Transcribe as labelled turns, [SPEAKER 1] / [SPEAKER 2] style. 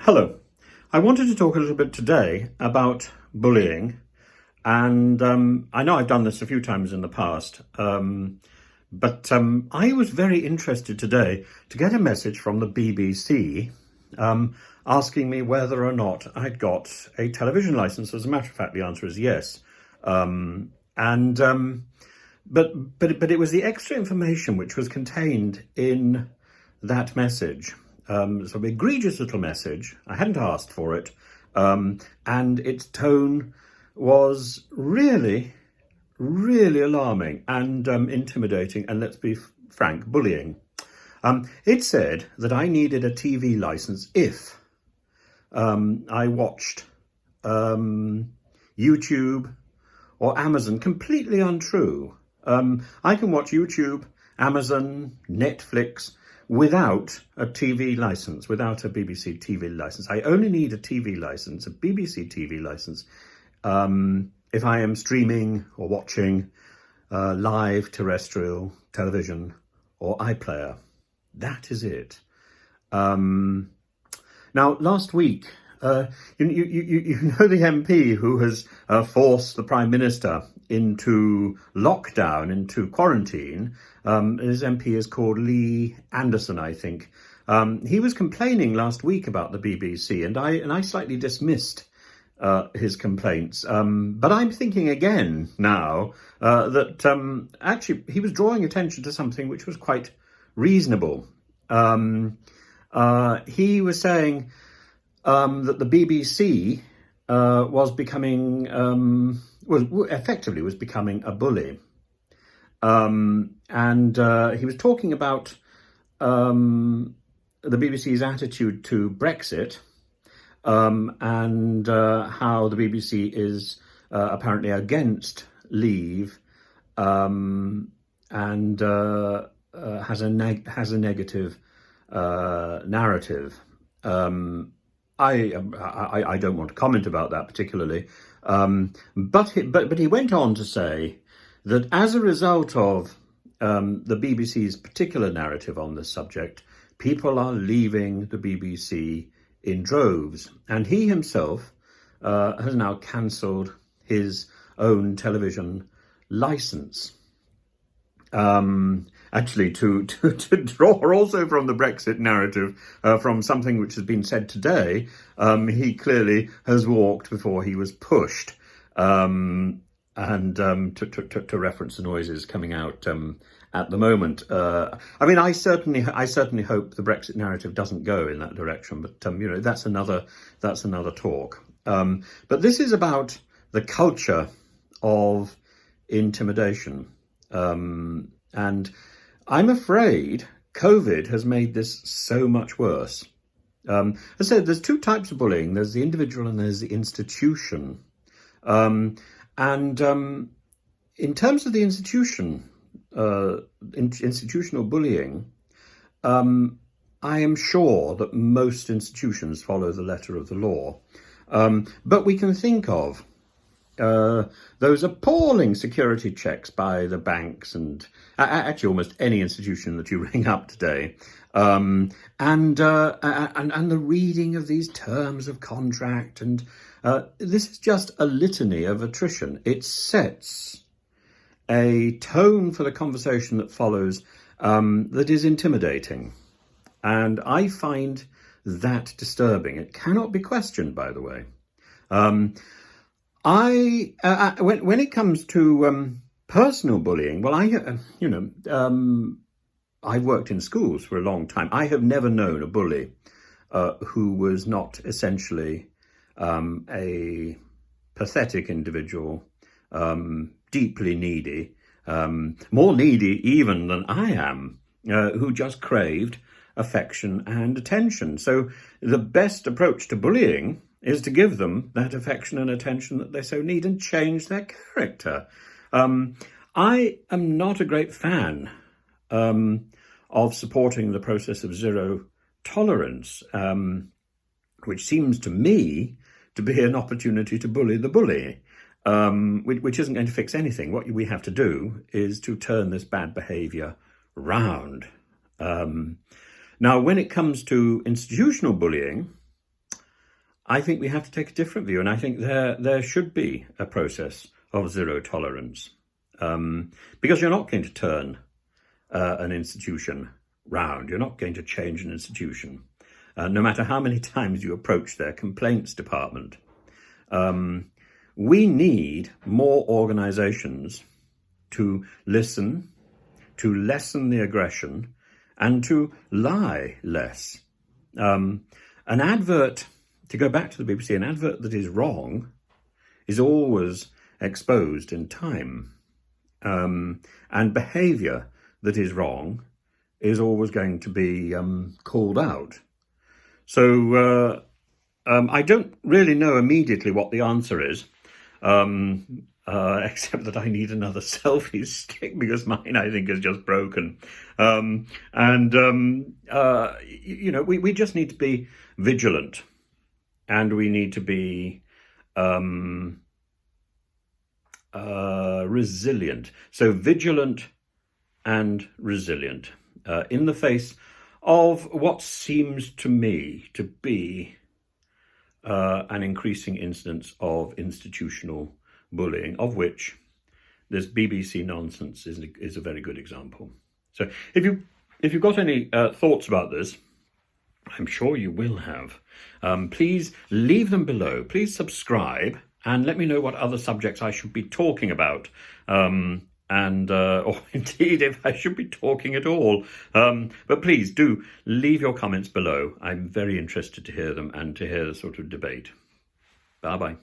[SPEAKER 1] Hello. I wanted to talk a little bit today about bullying, and I know I've done this a few times in the past, but I was very interested today to get a message from the BBC asking me whether or not I'd got a television license. As a matter of fact, the answer is yes. And but it was the extra information which was contained in that message. So an egregious little message. I hadn't asked for it, and its tone was really, really alarming and intimidating, and let's be frank, bullying. It said that I needed a TV license if I watched YouTube or Amazon. Completely untrue. I can watch YouTube, Amazon, Netflix without a TV license, without a BBC TV license. I only need a TV license, a BBC TV license, if I am streaming or watching live terrestrial television or iPlayer. That is it. Now, last week, you know the MP who has forced the Prime Minister into lockdown, into quarantine. His MP is called Lee Anderson, I think. He was complaining last week about the BBC, and I slightly dismissed his complaints. But I'm thinking again now that actually he was drawing attention to something which was quite reasonable. He was saying that the BBC was becoming, effectively was becoming a bully. And he was talking about the BBC's attitude to Brexit, and how the BBC is apparently against leave, and has a negative narrative. I don't want to comment about that particularly, but he went on to say that as a result of the BBC's particular narrative on this subject, people are leaving the BBC in droves, and he himself has now cancelled his own television licence. Actually, to draw also from the Brexit narrative, from something which has been said today, he clearly has walked before he was pushed. And to reference the noises coming out at the moment. I mean, I certainly hope the Brexit narrative doesn't go in that direction. But that's another talk. But this is about the culture of intimidation. And I'm afraid COVID has made this so much worse. As I said, there's two types of bullying. There's the individual and there's the institution. And in terms of the institution, institutional bullying, I am sure that most institutions follow the letter of the law. But we can think of those appalling security checks by the banks and actually almost any institution that you ring up today, and the reading of these terms of contract, and this is just a litany of attrition. It sets a tone for the conversation that follows that is intimidating, and I find that disturbing. It cannot be questioned, by the way. When it comes to personal bullying, well, I've worked in schools for a long time. I have never known a bully who was not essentially a pathetic individual, deeply needy, more needy even than I am, who just craved affection and attention. So the best approach to bullying is to give them that affection and attention that they so need and change their character. I am not a great fan of supporting the process of zero tolerance, which seems to me to be an opportunity to bully the bully, which isn't going to fix anything. What we have to do is to turn this bad behaviour round. Now, when it comes to institutional bullying, I think we have to take a different view, and I think there should be a process of zero tolerance, because you're not going to turn an institution round. You're not going to change an institution, no matter how many times you approach their complaints department. We need more organisations to listen, to lessen the aggression, and to lie less. An advert, to go back to the BBC, an advert that is wrong is always exposed in time. And behaviour that is wrong is always going to be called out. So I don't really know immediately what the answer is, except that I need another selfie stick because mine, I think, is just broken. We just need to be vigilant, and we need to be resilient. So vigilant and resilient in the face of what seems to me to be an increasing incidence of institutional bullying, of which this BBC nonsense is a very good example. So if you've got any thoughts about this, I'm sure you will have, please leave them below. Please subscribe and let me know what other subjects I should be talking about, or indeed if I should be talking at all. But please do leave your comments below. I'm very interested to hear them and to hear the sort of debate. Bye-bye.